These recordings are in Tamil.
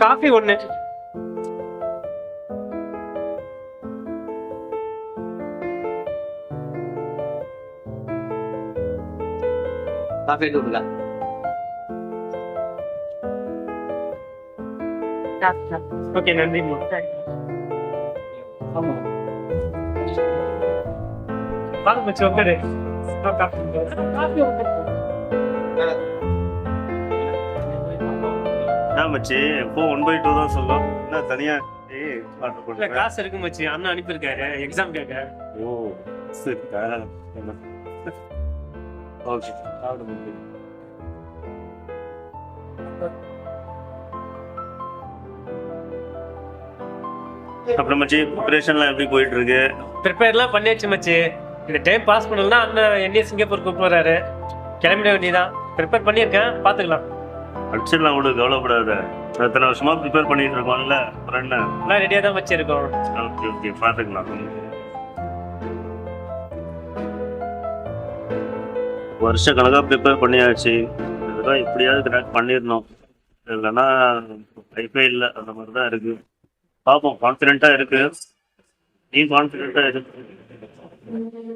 காஃபி ஒண்ணு. காஃபி கொடுங்க. ஓகே நன்றி. வாங்க மச்சி உட்காரு. மச்சி இப்போ 1/2 தான் சொல்லும். என்ன தனியா காசு இருக்கு மச்சி, அண்ணன் அனுப்பியிருக்காரு எக்ஸாம் கேட்க. ஓ சரிக்கா. ஓகே சாப்பிட. அப்புறம் மச்சி ப்ரிப்பரேஷன்லாம் எப்படி போயிட்டு இருக்கு? ப்ரிப்பேர்லாம் பண்ணியாச்சு மச்சி. இந்த டைம் பாஸ் பண்ணலாம் அண்ணன் என்டிஏ சிங்கப்பூர் கூப்பிடுறாரு, கிளம்பிட வேண்டியதான். ப்ரிப்பேர் பண்ணியிருக்கேன், பார்த்துக்கலாம். அடிச்சிடலாம் கூட, கவலைப்படாத. எத்தனை வருஷமா ப்ரிப்பேர் பண்ணிட்டு இருக்கோம்ல, அப்புறம் என்ன எல்லாம் ரெடியாக தான் வச்சு இருக்கோம். ஓகே ஓகே பார்த்துக்கலாம். வருஷ கணக்காக ப்ரிப்பேர் பண்ணியாச்சு. இதுதான் எப்படியாவது கிராக் பண்ணிடணும், இல்லைன்னா லைஃபே இல்லை. அந்த மாதிரி தான் இருக்கு. பார்ப்போம். கான்ஃபிடென்ட்டாக இருக்கு. நீ கான்ஃபிடென்ட்டாக இருக்கு.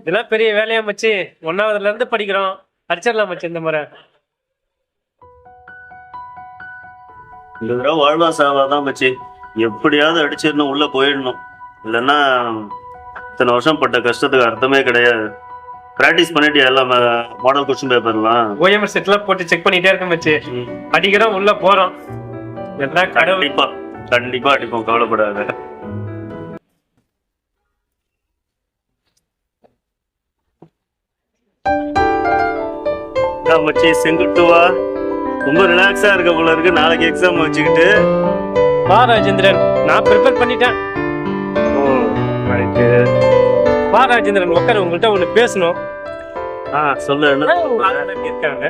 இதெல்லாம் பெரிய வேலையா மச்சி. 1ஆவதுல இருந்து படிக்கிறோம், அடிச்சிடலாம் மச்சி இந்த முறை. இந்த தடவை வாழ்வா சாவா தான் மச்சி. எப்படியாவது அடிச்சிடணும், உள்ள போயிடணும். இல்லைன்னா இத்தனை வருஷம் பட்ட கஷ்டத்துக்கு அர்த்தமே கிடையாது. ப்ராக்டிஸ் பண்ணிட்டு எல்லாம் மாடல் கொஸ்டின் பேப்பர்லாம் ஓஎம்ஆர் செட்லாம் போட்டு செக் பண்ணிட்டே இருக்க மச்சி. அடிக்கிறோம், உள்ள போறோம். எல்லாம் கண்டிப்பா கண்டிப்பா அடிப்போம், கவலைப்படாத. மச்சி செங்குட்டுவா ரொம்ப ரிலாக்ஸா இருக்க போல இருக்கு. நாளைக்கு எக்ஸாம் வச்சுக்கிட்டு வா ராஜேந்திரன், நான் ப்ரிப்பேர் பண்ணிட்டேன். ஓ ரைட்டு. வா ராஜேந்திரன் உட்காரு, உங்கள்கிட்ட ஒன்று பேசணும். சொல்லு. இருக்காங்க.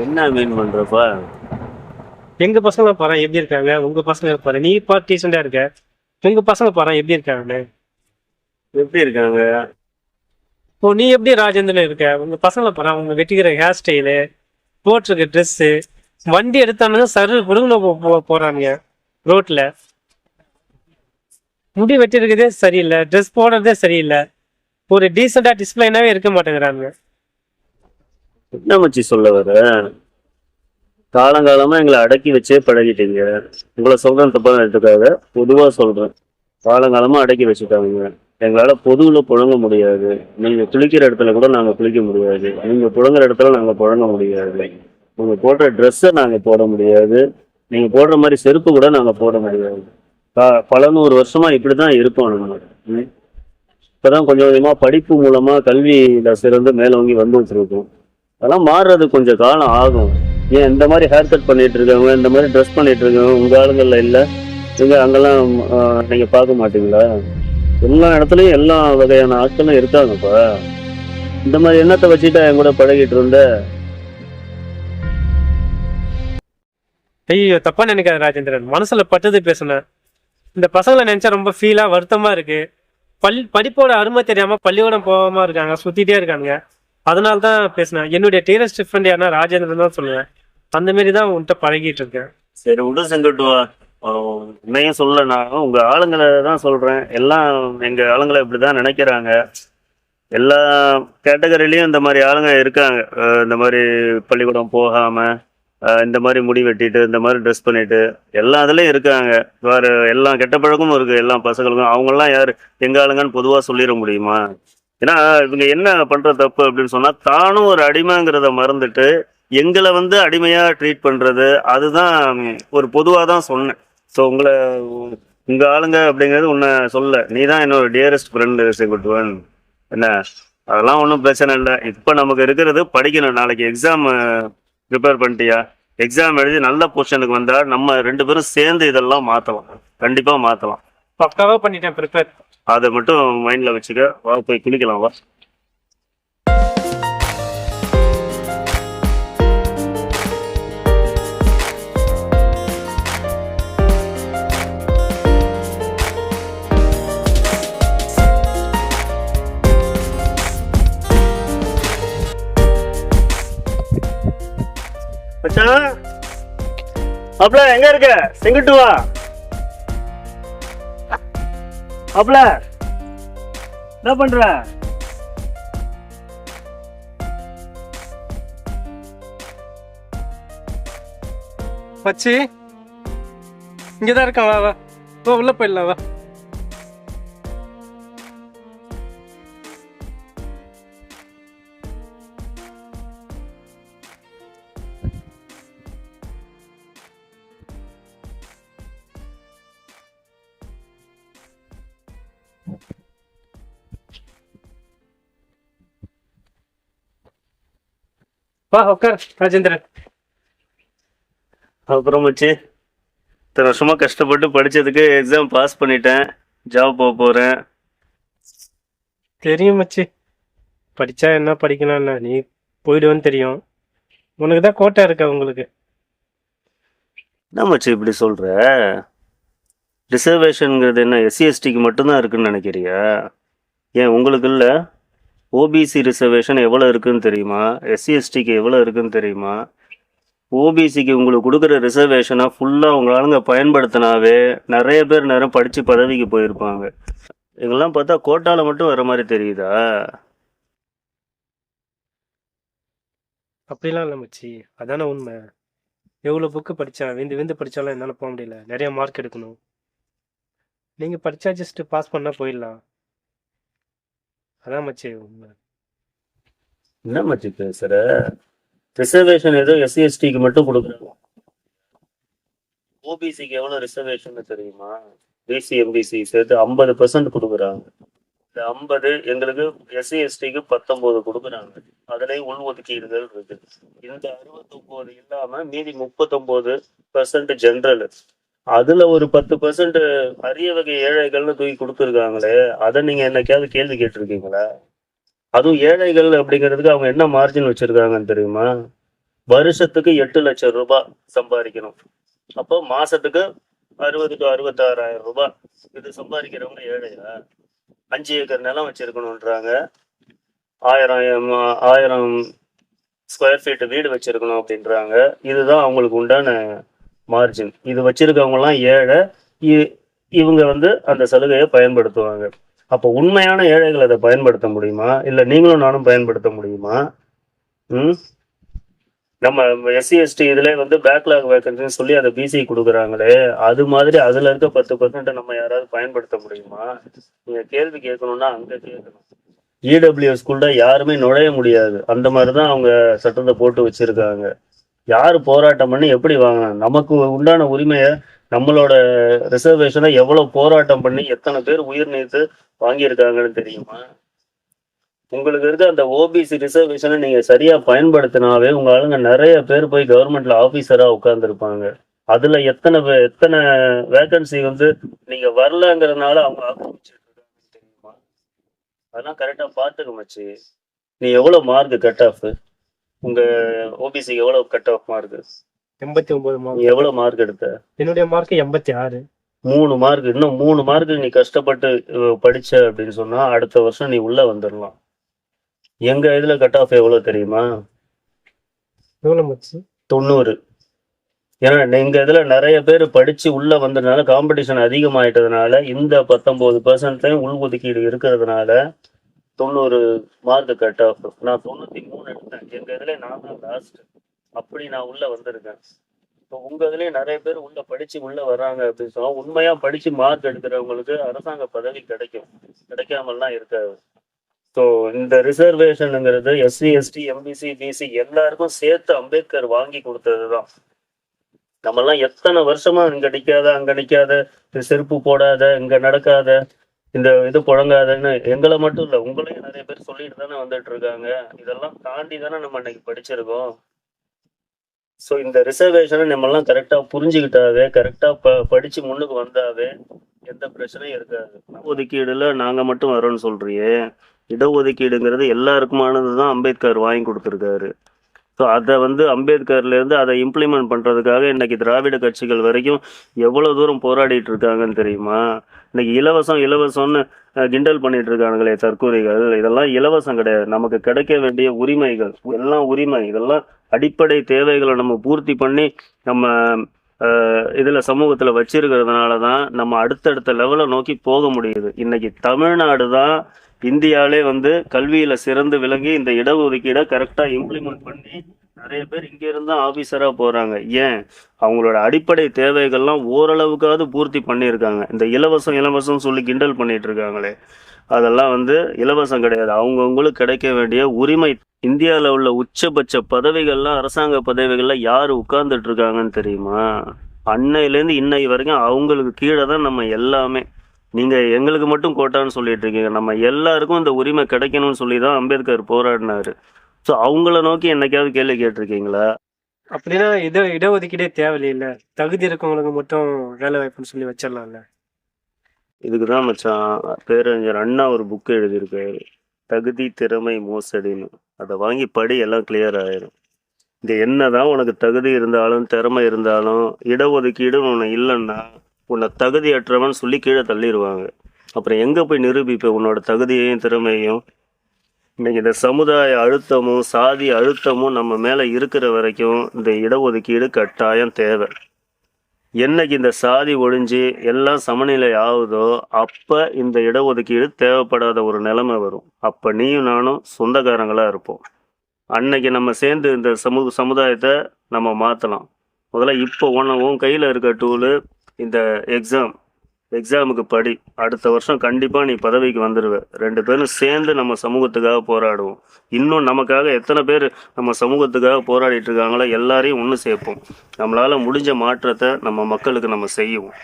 என்ன மீன் பண்றப்பா? எங்க பசங்க பாரு எப்படி இருக்காங்க, உங்க பசங்க பாரு. நீ பாரு டீசெண்டா இருக்க, உங்க பசங்க பாரு எப்படி இருக்காங்க. எப்படி இருக்காங்க? ஓ நீ எப்படி ராஜேந்திரன் இருக்க, உங்க பசங்களை பாரு. அவங்க வெட்டிக்கிற ஹேர் ஸ்டைலு, போட்டிருக்க ட்ரெஸ்ஸு, வண்டி எடுத்தானுங்க சரு குடுங்க போறானுங்க ரோட்ல. முடி வெட்டிருக்கிறதே சரியில்லை, ட்ரெஸ் போடுறதே சரியில்லை, ஒரு டீசெண்டா டிசிப்ளைனாவே இருக்க மாட்டேங்கிறானுங்க. என்ன மச்சி சொல்ல வர? காலங்காலமா எங்களை அடக்கி வச்சே பழகிட்டீங்க. உங்களை சொல்றேன் தப்பா எடுத்துக்காக, பொதுவா சொல்றேன். காலங்காலமா அடக்கி வச்சுட்டாங்க. எங்களால பொதுவுல புழங்க முடியாது. நீங்க குளிக்கிற இடத்துல கூட நாங்க குளிக்க முடியாது. நீங்க புழங்குற இடத்துல நாங்க புழங்க முடியாது. நீங்க போடுற ட்ரெஸ்ஸை நாங்க போட முடியாது. நீங்க போடுற மாதிரி செருப்பு கூட நாங்க போட முடியாது. பல 100 வருஷமா இப்படிதான் இருப்போம் நம்ம. இப்பதான் கொஞ்சம் கொஞ்சமா படிப்பு மூலமா கல்வியில சிறந்து மேலோங்கி வந்து வச்சிருக்கோம். அதெல்லாம் மாறுறது கொஞ்சம் காலம் ஆகும். ஏன் இந்த மாதிரி ஹேர் கட் பண்ணிட்டு இருக்கவங்க, இந்த மாதிரி ட்ரெஸ் பண்ணிட்டு இருக்கவங்க உங்க ஆளுங்கள்ல இல்லை? நீங்க அங்கெல்லாம் நீங்க பார்க்க மாட்டீங்களா? எல்லா இடத்துலயும் எல்லா வகையான ஆட்களும் இருக்காங்கப்பா. இந்த மாதிரி எண்ணத்தை வச்சுட்டா என் கூட பழகிட்டு இருந்த. ஐயோ தப்பா நினைக்காத ராஜேந்திரன், மனசுல பட்டது பேசுனேன். இந்த பசங்களை நினைச்சா ரொம்ப ஃபீலா வருத்தமா இருக்கு. படிப்போட அருமை தெரியாம பள்ளிக்கூடம் போகாம இருக்காங்க, சுத்திட்டே இருக்காங்க. அதனால தான் பேசினேன். என்னுடைய டீரஸ்ட் ஃப்ரெண்ட் யாருன்னா ராஜேந்திரன் தான் சொல்லுவேன். அந்த மாரி தான் உன்கிட்ட பழகிட்டு இருக்கேன். சரி விட செங்கட்டுவா, உண்மையும் சொல்ல. நான் உங்க ஆளுங்களை தான் சொல்றேன். எல்லாம் எங்க ஆளுங்களை இப்படிதான் நினைக்கிறாங்க. எல்லா கேட்டகரிலையும் இந்த மாதிரி ஆளுங்க இருக்காங்க. இந்த மாதிரி பள்ளிக்கூடம் போகாம, இந்த மாதிரி முடி வெட்டிட்டு, இந்த மாதிரி ட்ரெஸ் பண்ணிட்டு, எல்லா இதுலயும் இருக்காங்க. வேற எல்லா கெட்ட பழக்கமும் இருக்கு எல்லா பசங்களுக்கும். அவங்கெல்லாம் யாரு எங்க ஆளுங்கன்னு பொதுவா சொல்லிட முடியுமா? ஏன்னா இவங்க என்ன பண்ற தப்பு அப்படின்னு சொன்னா, தானும் ஒரு அடிமைங்கிறத மறந்துட்டு எங்களை அடிமையா ட்ரீட் பண்றது. அதுதான் ஒரு பொதுவாக தான் சொன்னேன். ஸோ உங்க ஆளுங்க அப்படிங்கிறது உன்னை சொல்ல, நீ தான் என்னோட டியரஸ்ட் ஃப்ரெண்டு செங்குட்டுவன். என்ன அதெல்லாம் ஒன்றும் பிரச்சனை இல்லை. இப்போ நமக்கு இருக்கிறது படிக்கணும். நாளைக்கு எக்ஸாம் ப்ரிப்பேர் பண்ணிட்டியா? எக்ஸாம் எழுதி நல்ல பொசிஷனுக்கு வந்தா நம்ம 2 பேரும் சேர்ந்து இதெல்லாம் மாற்றலாம். கண்டிப்பாக மாற்றலாம். பக்காவாக பண்ணிட்டேன் ப்ரிப்பேர். அதை மட்டும் மைண்டில் வச்சுக்க. வா போய் குளிக்கலாம் வா. மாப்ள எங்க இருக்க? செங்கிட்டு வா. மாப்ள என்ன பண்ற? மச்சி இங்கதான் இருக்கான், வா வா வா உள்ள போயிடலாம் வா. வா உட்கார் ராஜேந்திரன். அப்புறம் மச்சி, இத்தனை வருஷமா கஷ்டப்பட்டு படிச்சதுக்கு எக்ஸாம் பாஸ் பண்ணிட்டேன். ஜாப் போக போறேன். தெரியும் மச்சி, படிச்சா என்ன படிக்கணும் என்ன, நீ போயிடுவேன்னு தெரியும். உனக்கு தான் கோட்டை இருக்கா உங்களுக்கு. என்ன மச்சி இப்படி சொல்ற? ரிசர்வேஷனுங்கிறது என்ன எஸ்சி எஸ்டிக்கு மட்டும்தான் இருக்குன்னு நினைக்கிறியா? ஏன் உங்களுக்கு இல்லை? ஓபிசி ரிசர்வேஷன் எவ்வளோ இருக்குன்னு தெரியுமா? எஸ்சி எஸ்டிக்கு எவ்வளோ இருக்குன்னு தெரியுமா? ஓபிசிக்கு உங்களுக்கு கொடுக்குற ரிசர்வேஷனை ஃபுல்லாக உங்க ஆளுங்க பயன்படுத்தினாவே நிறைய பேர் நேரம் படித்து பதவிக்கு போயிருப்பாங்க. இதெல்லாம் பார்த்தா கோட்டால மட்டும் வர மாதிரி தெரியுதா? அப்படிலாம் இல்லை மச்சி, அதானே உண்மை. எவ்வளோ புக்கு படித்தேன், விந்து விந்து படித்தாலும் என்னால் போக முடியல, நிறைய மார்க் எடுக்கணும். நீங்கள் படித்தா ஜஸ்ட் பாஸ் பண்ணால் போயிடலாம். அதான் மச்சி உண்மை. என்ன மச்சி பேசுற? ரிசர்வேஷன் ஏதோ எஸ்சி எஸ்டிக்கு மட்டும் கொடுக்குறாங்க. ஓபிசிக்கு எவ்வளோ ரிசர்வேஷன் தெரியுமா? பிசி எம்பிசி சேர்த்து 50% கொடுக்குறாங்க. இந்த 50 எங்களுக்கு எஸ்சி எஸ்டிக்கு 19 கொடுக்குறாங்க. அதுலேயும் உள் ஒதுக்கீடுகள் இருக்கு. இந்த 69 இல்லாம மீதி 39% ஜென்ரல். அதுல ஒரு 10% அரிய வகை ஏழைகள்னு தூக்கி கொடுத்துருக்காங்களே, அதை நீங்க என்னைக்காவது கேள்வி கேட்டிருக்கீங்களா? அதுவும் ஏழைகள் அப்படிங்கிறதுக்கு அவங்க என்ன மார்ஜின் வச்சிருக்காங்கன்னு தெரியுமா? வருஷத்துக்கு 8 லட்சம் ரூபாய் சம்பாதிக்கணும். அப்போ மாசத்துக்கு 60 to 66,000 ரூபாய். இது சம்பாதிக்கிறவங்க ஏழையா? 5 ஏக்கர் நிலம் வச்சிருக்கணும்ன்றாங்க. 1000 ஸ்கொயர் ஃபீட் வீடு வச்சிருக்கணும் அப்படின்றாங்க. இதுதான் அவங்களுக்கு உண்டான மார்ஜின். இது வச்சிருக்கவங்கலாம் ஏழை. இவங்க அந்த சலுகையை பயன்படுத்துவாங்க. அப்போ உண்மையான ஏழைகள் அதை பயன்படுத்த முடியுமா? இல்லை நீங்களும் நானும் பயன்படுத்த முடியுமா? நம்ம எஸ்சி எஸ்டி இதுல பேக்லாக் வேகன்சின்னு சொல்லி அதை பிசி கொடுக்குறாங்களே, அது மாதிரி அதுல இருக்க 10% நம்ம யாராவது பயன்படுத்த முடியுமா? நீங்க கேள்வி கேட்கணும்னா அங்க கேட்கணும். இடபிள்யூஎஸ் ஸ்கூல்ல யாருமே நுழைய முடியாது. அந்த மாதிரிதான் அவங்க சட்டத்தை போட்டு வச்சிருக்காங்க. யாரு போராட்டம் பண்ணி எப்படி வாங்கினாங்க? நமக்கு உண்டான உரிமையை, நம்மளோட ரிசர்வேஷனை எவ்வளவு போராட்டம் பண்ணி எத்தனை பேர் உயிர் நீத்து வாங்கியிருக்காங்கன்னு தெரியுமா? உங்களுக்கு இருக்க அந்த ஓபிசி ரிசர்வேஷனை நீங்க சரியா பயன்படுத்தினாவே உங்க ஆளுங்க நிறைய பேர் போய் கவர்மெண்ட்ல ஆபீசரா உட்கார்ந்துருப்பாங்க. அதுல எத்தனை வேகன்சி நீங்க வரலங்கிறதுனால அவங்க ஆக்கிரமிச்சிட்டு இருக்காங்கன்னு தெரியுமா? அதெல்லாம் கரெக்டா பாத்துக்க மச்சி. நீ எவ்வளவு மார்க் கட் ஆஃப்? உங்க ஓபிசிக்கு எவ்வளவு கட் ஆஃப் மார்க்? 89 மார்க். நீ எவ்வளவு மார்க் எடுத்த? என்னுடைய மார்க் 86. 3 மார்க். இன்னும் 3 மார்க் நீ கஷ்டப்பட்டு படிச்ச அப்படின்னு சொன்னா அடுத்த வருஷம் நீ உள்ள வந்துடலாம். எங்க இதுல கட் ஆஃப் எவ்வளவு தெரியுமா? எவ்வளவு மச்சி? 90. ஏன்னா எங்க இதுல நிறைய பேர் படிச்சு உள்ள வந்ததுனால காம்படிஷன் அதிகமாயிட்டதுனால இந்த 19% உள் ஒதுக்கீடு இருக்கிறதுனால 90 மார்க் கட் ஆஃப். நான் 93 எடுத்தேன். எங்க இதுல நான் தான் லாஸ்ட். அப்படி நான் உள்ள வந்திருக்கேன். இப்போ உங்க இதுலயும் நிறைய பேர் உள்ள படிச்சு உள்ள வர்றாங்க அப்படின்னு சொன்னா உண்மையா படிச்சு மார்க் எடுக்கிறவங்களுக்கு அரசாங்க பதவி கிடைக்கும். கிடைக்காமல்லாம் இருக்காது. ஸோ இந்த ரிசர்வேஷனுங்கிறது எஸ்சி எஸ்டி எம்பிசி பிசி எல்லாருக்கும் சேர்த்து அம்பேத்கர் வாங்கி கொடுத்தது தான். நம்மெல்லாம் எத்தனை வருஷமா இங்க நிக்காத அங்க நிக்காத, செருப்பு போடாத, இங்க நடக்காத, இந்த இது புழங்காதன்னு எங்களை மட்டும் இல்லை உங்களையும் நிறைய பேர் சொல்லிட்டு தானே வந்துட்டு இருக்காங்க. இதெல்லாம் தாண்டி தானே நம்ம இன்னைக்கு படிச்சிருக்கோம். ஸோ இந்த ரிசர்வேஷனை நம்மெல்லாம் கரெக்டா புரிஞ்சுக்கிட்டாவே, கரெக்டா படிச்சு முன்னுக்கு வந்தாவே எந்த பிரச்சனையும் இருக்காது. ஒதுக்கீடுல நாங்க மட்டும் வரோம்னு சொல்றியே, இடஒதுக்கீடுங்கிறது எல்லாருக்குமானது தான் அம்பேத்கர் வாங்கி கொடுத்துருக்காரு. ஸோ அதை அம்பேத்கர்லேருந்து அதை இம்ப்ளிமெண்ட் பண்ணுறதுக்காக இன்னைக்கு திராவிட கட்சிகள் வரைக்கும் எவ்வளோ தூரம் போராடிட்டு இருக்காங்கன்னு தெரியுமா? இன்னைக்கு இலவசம்னு கிண்டல் பண்ணிட்டு இருக்கானுங்களே தற்கூரிகள். இதெல்லாம் இலவசம் கிடையாது. நமக்கு கிடைக்க வேண்டிய உரிமைகள் எல்லாம் உரிமை. இதெல்லாம் அடிப்படை தேவைகளை நம்ம பூர்த்தி பண்ணி நம்ம இதுல சமூகத்துல வச்சிருக்கிறதுனால தான் நம்ம அடுத்தடுத்த லெவலை நோக்கி போக முடியுது. இன்னைக்கு தமிழ்நாடு தான் இந்தியாவிலே வந்து கல்வியில சிறந்து விளங்கி இந்த இடஒதுக்கீடை கரெக்டா இம்ப்ளிமெண்ட் பண்ணி நிறைய பேர் இங்க இருந்தா ஆபீசரா போறாங்க. ஏன்? அவங்களோட அடிப்படை தேவைகள்லாம் ஓரளவுக்காவது பூர்த்தி பண்ணியிருக்காங்க. இந்த இலவசம் இலவசம் சொல்லி கிண்டல் பண்ணிட்டு இருக்காங்களே, அதெல்லாம் வந்து இலவசம் கிடையாது, அவங்கவுங்களுக்கு கிடைக்க வேண்டிய உரிமை. இந்தியாவில் உள்ள உச்சபட்ச பதவிகள்லாம், அரசாங்க பதவிகள்ல யார் உட்கார்ந்துட்டு இருக்காங்கன்னு தெரியுமா? அன்னையிலேருந்து இன்னை வரைக்கும் அவங்களுக்கு கீழே தான் நம்ம எல்லாமே. நீங்க எங்களுக்கு மட்டும் கோட்டான்னு சொல்லிட்டு இருக்கீங்க, நம்ம எல்லாருக்கும் இந்த உரிமை கிடைக்கணும்னு சொல்லி தான் அம்பேத்கர் போராடினாரு. ஸோ அவங்கள நோக்கி என்னைக்காவது கேள்வி கேட்டிருக்கீங்களா? அப்படின்னா இடஒதுக்கீடே தேவையில்லை, தகுதி இருக்கவங்களுக்கு மட்டும் வேலை வாய்ப்புன்னு சொல்லி வச்சிடலாம்ல. இதுக்கு தான் மச்சான் பேரறிஞர் அண்ணா ஒரு புக்கு எழுதியிருக்காரு, தகுதி திறமை மோசடின்னு. அதை வாங்கி படி, எல்லாம் கிளியர் ஆயிரும். இங்கே என்னதான் உனக்கு தகுதி இருந்தாலும் திறமை இருந்தாலும் இடஒதுக்கீடுன்னு ஒன்று இல்லைன்னா உன்னை தகுதியற்றவன் சொல்லி கீழே தள்ளிடுவாங்க. அப்புறம் எங்கே போய் நிரூபிப்ப உன்னோட தகுதியையும் திறமையும்? இன்னைக்கு இந்த சமுதாய அழுத்தமும் சாதி அழுத்தமும் நம்ம மேலே இருக்கிற வரைக்கும் இந்த இடஒதுக்கீடு கட்டாயம் தேவை. என்னைக்கு இந்த சாதி ஒழிஞ்சு எல்லாம் சமநிலை ஆகுதோ அப்போ இந்த இடஒதுக்கீடு தேவைப்படாத ஒரு நிலைமை வரும். அப்போ நீயும் நானும் சொந்தக்காரங்களாக இருப்போம். அன்னைக்கு நம்ம சேர்ந்து இந்த சமுதாயத்தை நம்ம மாற்றலாம். முதல்ல இப்போ உன் கையில் இருக்க டூலு இந்த எக்ஸாமுக்கு படி. அடுத்த வருஷம் கண்டிப்பாக நீ பதவிக்கு வந்துடுவ. 2 பேரும் சேர்ந்து நம்ம சமூகத்துக்காக போராடுவோம். இன்னும் நமக்காக எத்தனை பேர் நம்ம சமூகத்துக்காக போராடிட்டு இருக்காங்களோ எல்லாரையும் ஒன்று சேர்ப்போம். நம்மளால் முடிஞ்ச மாற்றத்தை நம்ம மக்களுக்கு நம்ம செய்வோம்.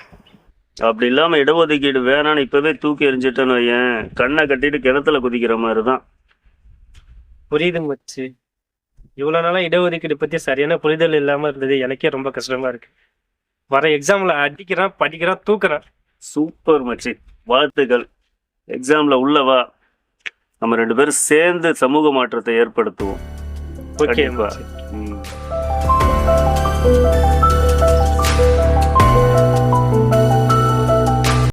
அப்படி இல்லாமல் இடஒதுக்கீடு வேணான்னு இப்போவே தூக்கி எறிஞ்சிட்டேன்னு வையேன், கண்ணை கட்டிட்டு கிணத்துல குதிக்கிற மாதிரி தான். புரியுது மச்சு. இவ்வளோ நாளாக இடஒதுக்கீடு பற்றி சரியான புரிதல் இல்லாமல் இருந்தது எனக்கே ரொம்ப கஷ்டமாக இருக்கு. வர எக்ஸாமில் அடிக்கிறான், படிக்கிறான், தூக்குறான். சூப்பர் மச்சி, வாழ்த்துக்கள். எக்ஸாம்ல உள்ளவா, நம்ம 2 பேரும் சேர்ந்து சமூக மாற்றத்தை ஏற்படுத்துவோம். ஓகே கண்டிப்பா. மச்சி. ம்.